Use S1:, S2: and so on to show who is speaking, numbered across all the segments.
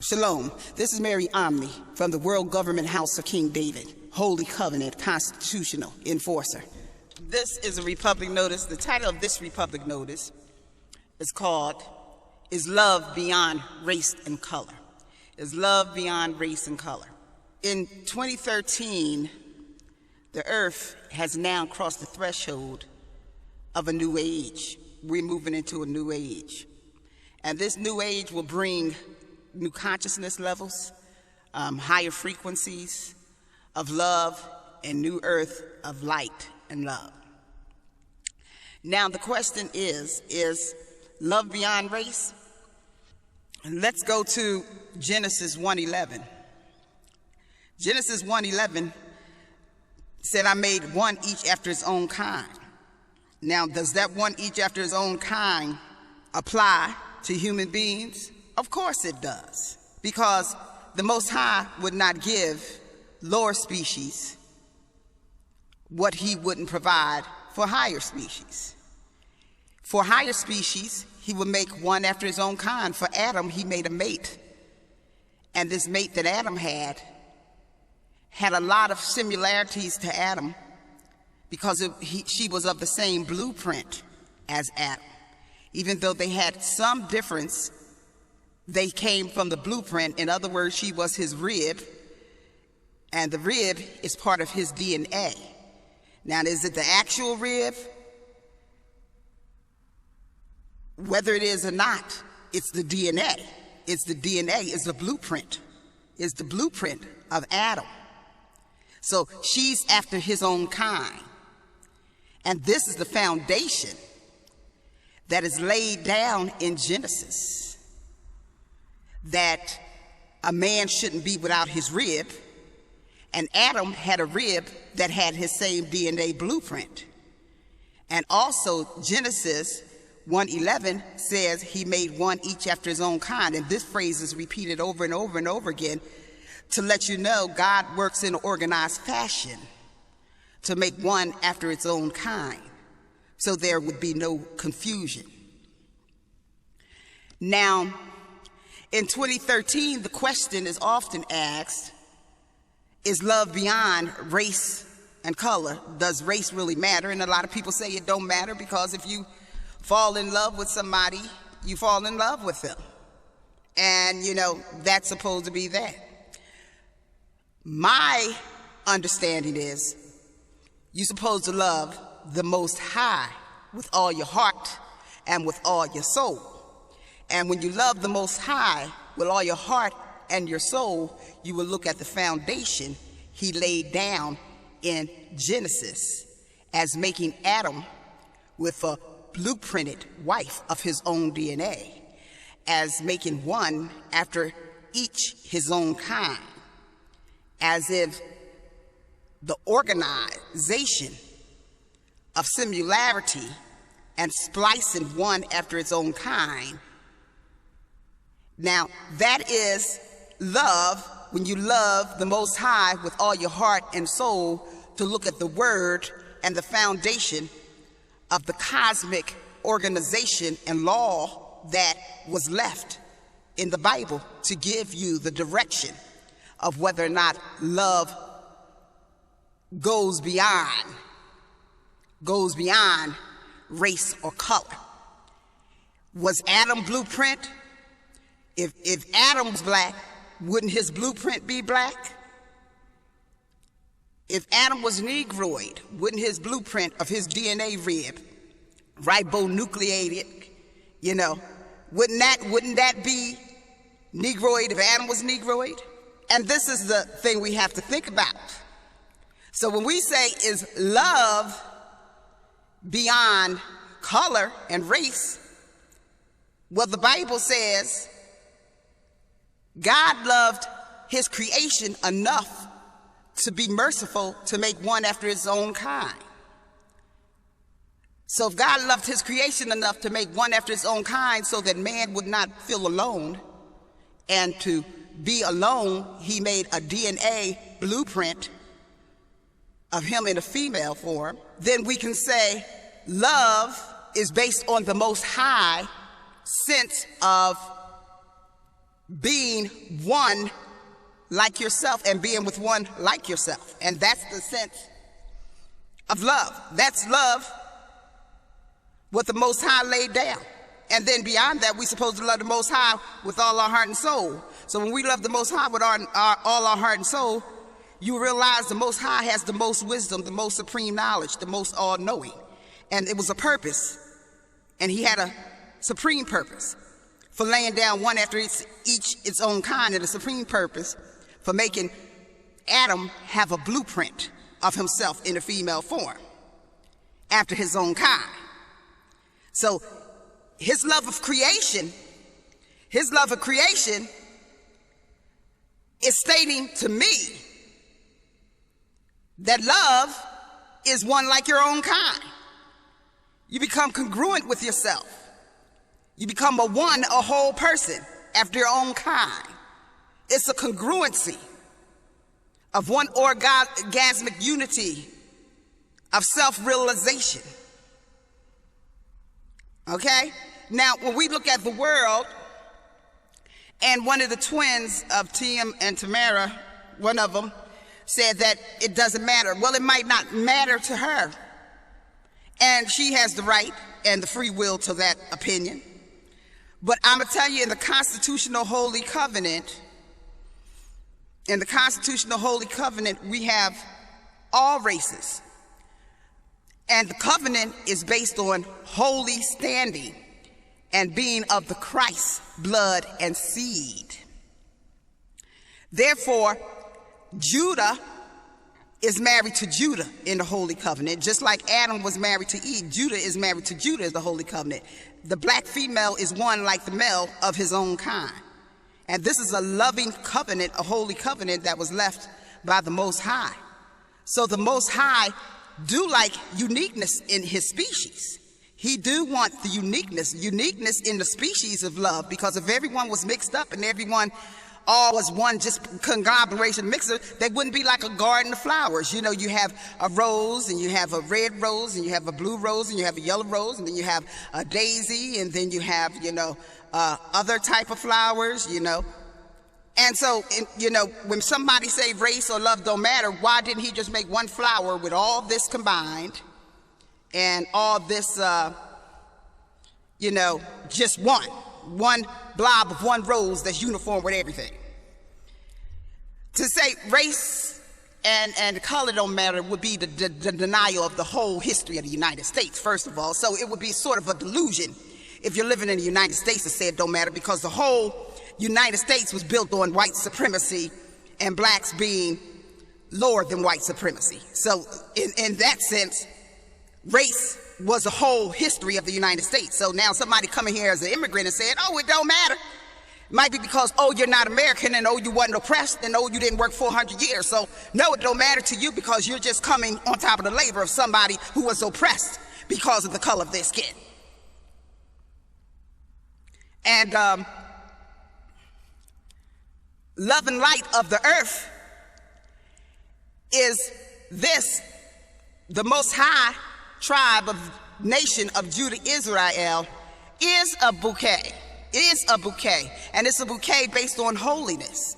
S1: Shalom, this is Mary Omni from the World Government House of King David, Holy Covenant Constitutional Enforcer. This is a Republic Notice. The title of this Republic Notice is called, Is Love Beyond Race and Color? Is Love Beyond Race and Color? In 2013, the earth has now crossed the threshold of a new age. We're moving into a new age. And this new age will bring new consciousness levels, higher frequencies of love, and new earth of light and love. Now the question is love beyond race? And let's go to Genesis 1:11. Genesis 1:11 said, I made one each after his own kind. Now, does that one each after his own kind apply to human beings? Of course it does, because the Most High would not give lower species what he wouldn't provide for higher species. For higher species, he would make one after his own kind. For Adam, he made a mate. And this mate that Adam had a lot of similarities to Adam because she was of the same blueprint as Adam. Even though they had some difference, they came from the blueprint. In other words, she was his rib, and the rib is part of his DNA. Now, is it the actual rib? Whether it is or not, it's the DNA. It's the DNA, it's the blueprint. It's the blueprint of Adam. So she's after his own kind. And this is the foundation that is laid down in Genesis, that a man shouldn't be without his rib, and Adam had a rib that had his same DNA blueprint. And also Genesis 1:11 says he made one each after his own kind, and this phrase is repeated over and over and over again to let you know God works in an organized fashion to make one after its own kind, so there would be no confusion. Now, in 2013, the question is often asked, is love beyond race and color? Does race really matter? And a lot of people say it don't matter, because if you fall in love with somebody, you fall in love with them. And, that's supposed to be that. My understanding is you're supposed to love the Most High with all your heart and with all your soul. And when you love the Most High with all your heart and your soul, you will look at the foundation he laid down in Genesis as making Adam with a blueprinted wife of his own DNA, as making one after each his own kind, as if the organization of similarity and splicing one after its own kind. Now, that is love, when you love the Most High with all your heart and soul, to look at the word and the foundation of the cosmic organization and law that was left in the Bible to give you the direction of whether or not love goes beyond race or color. Was Adam blueprint? If Adam was black, wouldn't his blueprint be black? If Adam was Negroid, wouldn't his blueprint of his DNA rib, ribonucleated, wouldn't that be Negroid if Adam was Negroid? And this is the thing we have to think about. So when we say, is love beyond color and race? Well, the Bible says God loved his creation enough to be merciful to make one after his own kind. So if God loved his creation enough to make one after his own kind so that man would not feel alone, and to be alone, he made a DNA blueprint of him in a female form, then we can say love is based on the Most High sense of being one like yourself and being with one like yourself. And that's the sense of love. That's love what the Most High laid down. And then beyond that, we're supposed to love the Most High with all our heart and soul. So when we love the Most High with all our heart and soul, you realize the Most High has the most wisdom, the most supreme knowledge, the most all-knowing. And it was a purpose, and he had a supreme purpose for laying down one after each its own kind, and a supreme purpose for making Adam have a blueprint of himself in a female form after his own kind. So his love of creation is stating to me that love is one like your own kind. You become congruent with yourself. You become a whole person after your own kind. It's a congruency of one orgasmic unity of self-realization. Okay? Now, when we look at the world, and one of the twins of Tim and Tamara, one of them, said that it doesn't matter. Well, it might not matter to her. And she has the right and the free will to that opinion. But I'm going to tell you, in the Constitutional Holy Covenant, we have all races. And the covenant is based on holy standing and being of the Christ blood and seed. Therefore, Judah is married to Judah in the Holy Covenant. Just like Adam was married to Eve, Judah is married to Judah in the Holy Covenant. The black female is one like the male of his own kind. And this is a loving covenant, a holy covenant that was left by the Most High. So the Most High do like uniqueness in his species. He do want the uniqueness in the species of love, because if everyone was mixed up and everyone all was one just conglomeration mixer, they wouldn't be like a garden of flowers. You know, you have a rose, and you have a red rose, and you have a blue rose, and you have a yellow rose, and then you have a daisy, and then you have, other type of flowers, And so, when somebody say race or love don't matter, why didn't he just make one flower with all this combined and all this, just one blob of one rose that's uniform with everything? To say race and color don't matter would be the denial of the whole history of the United States, first of all. So it would be sort of a delusion if you're living in the United States to say it don't matter, because the whole United States was built on white supremacy and blacks being lower than white supremacy. So in that sense, race was a whole history of the United States. So now somebody coming here as an immigrant and saying, oh, it don't matter. It might be because, oh, you're not American, and oh, you wasn't oppressed, and oh, you didn't work 400 years. So no, it don't matter to you because you're just coming on top of the labor of somebody who was oppressed because of the color of their skin. And love and light of the earth is this: the Most High tribe of nation of Judah, Israel, is a bouquet. It is a bouquet, and it's a bouquet based on holiness.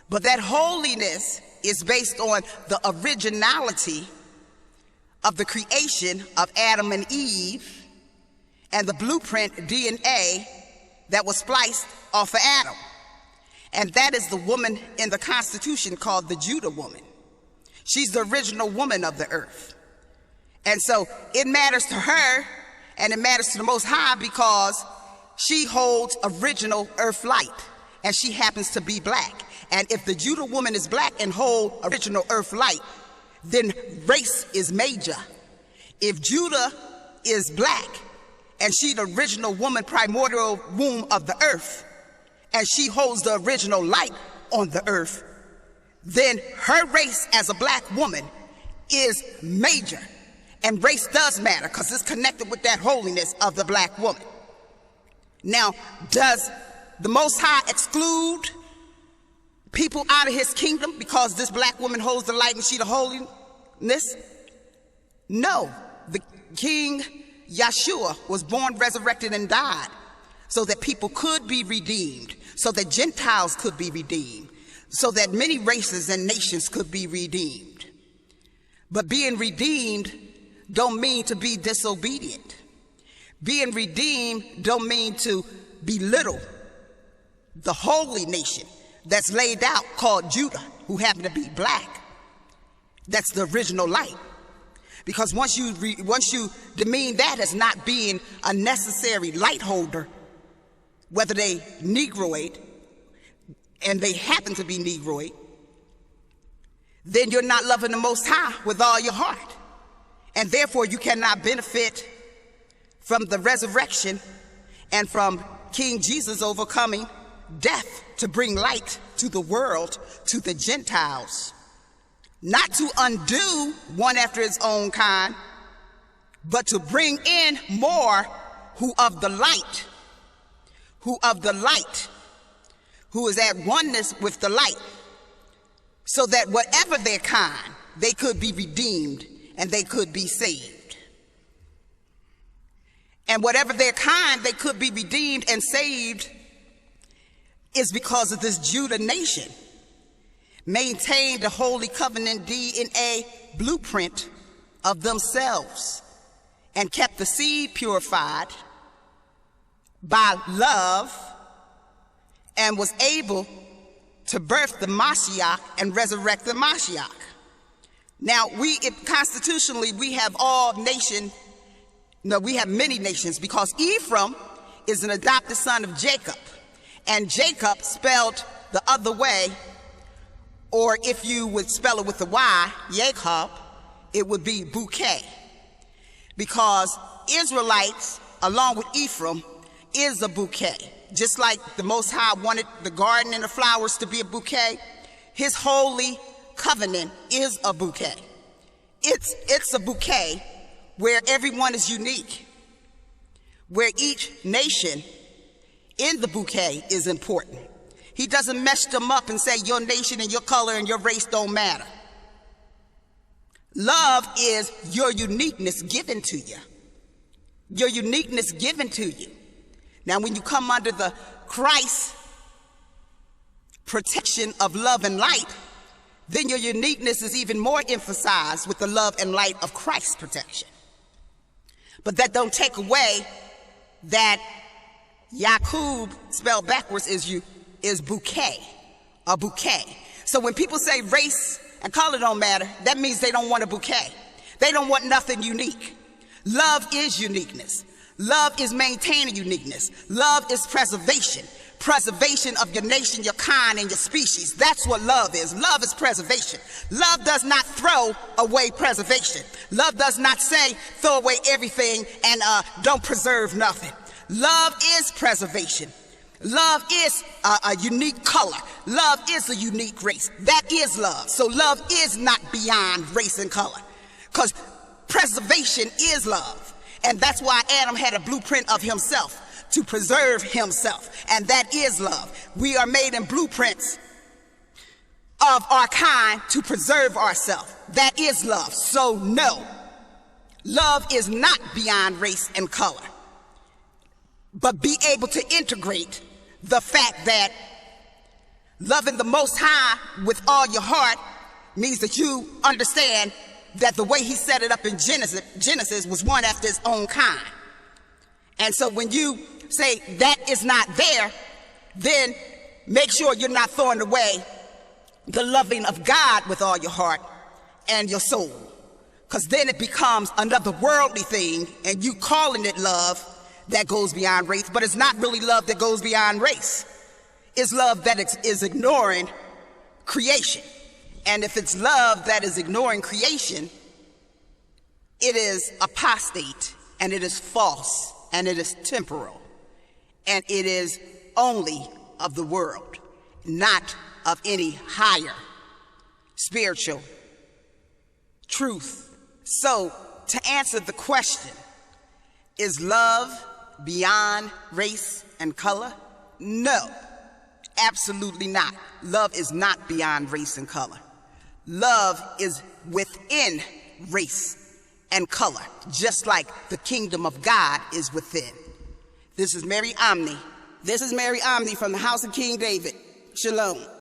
S1: But that holiness is based on the originality of the creation of Adam and Eve and the blueprint DNA that was spliced off of Adam. And that is the woman in the Constitution called the Judah woman. She's the original woman of the earth. And so it matters to her, and it matters to the Most High, because she holds original earth light, and she happens to be black. And if the Judah woman is black and hold original earth light, then race is major. If Judah is black and she the original woman, primordial womb of the earth, and she holds the original light on the earth, then her race as a black woman is major. And race does matter because it's connected with that holiness of the black woman. Now, does the Most High exclude people out of his kingdom because this black woman holds the light and she the holiness? No. The King Yeshua was born, resurrected, and died so that people could be redeemed, so that Gentiles could be redeemed, so that many races and nations could be redeemed. But being redeemed don't mean to be disobedient. Being redeemed don't mean to belittle the holy nation that's laid out called Judah, who happen to be black. That's the original light. Because once you demean that as not being a necessary light holder, whether they Negroid, and they happen to be Negroid, then you're not loving the Most High with all your heart. And therefore you cannot benefit from the resurrection and from King Jesus overcoming death to bring light to the world, to the Gentiles. Not to undo one after his own kind, but to bring in more who of the light, who is at oneness with the light, so that whatever their kind, they could be redeemed and they could be saved. And whatever their kind, they could be redeemed and saved is because of this Judah nation maintained the Holy Covenant DNA blueprint of themselves and kept the seed purified by love and was able to birth the Mashiach and resurrect the Mashiach. Now, constitutionally, we have we have many nations, because Ephraim is an adopted son of Jacob, and Jacob spelled the other way, or if you would spell it with a Y, Jacob, it would be bouquet, because Israelites, along with Ephraim, is a bouquet. Just like the Most High wanted the garden and the flowers to be a bouquet, his holy covenant is a bouquet. It's a bouquet where everyone is unique, where each nation in the bouquet is important. He doesn't mesh them up and say your nation and your color and your race don't matter. Love is your uniqueness given to you. Your uniqueness given to you. Now, when you come under the Christ protection of love and light, then your uniqueness is even more emphasized with the love and light of Christ's protection. But that don't take away that Yaqub, spelled backwards, is bouquet, a bouquet. So when people say race and color don't matter, that means they don't want a bouquet. They don't want nothing unique. Love is uniqueness. Love is maintaining uniqueness. Love is preservation. Preservation of your nation, your kind, and your species. That's what love is. Love is preservation. Love does not throw away preservation. Love does not say throw away everything and don't preserve nothing. Love is preservation. Love is a unique color. Love is a unique race. That is love. So love is not beyond race and color, because preservation is love. And that's why Adam had a blueprint of himself to preserve himself. And that is love. We are made in blueprints of our kind to preserve ourselves. That is love. So no, love is not beyond race and color, but be able to integrate the fact that loving the Most High with all your heart means that you understand that the way he set it up in Genesis was one after his own kind. And so when you say that is not there, then make sure you're not throwing away the loving of God with all your heart and your soul, because then it becomes another worldly thing and you calling it love that goes beyond race, but it's not really love that goes beyond race. It's love that is ignoring creation. And if it's love that is ignoring creation, it is apostate, and it is false, and it is temporal, and it is only of the world, not of any higher spiritual truth. So, to answer the question, is love beyond race and color? No, absolutely not. Love is not beyond race and color. Love is within race and color, just like the kingdom of God is within. This is Mary Omni. This is Mary Omni from the House of King David. Shalom.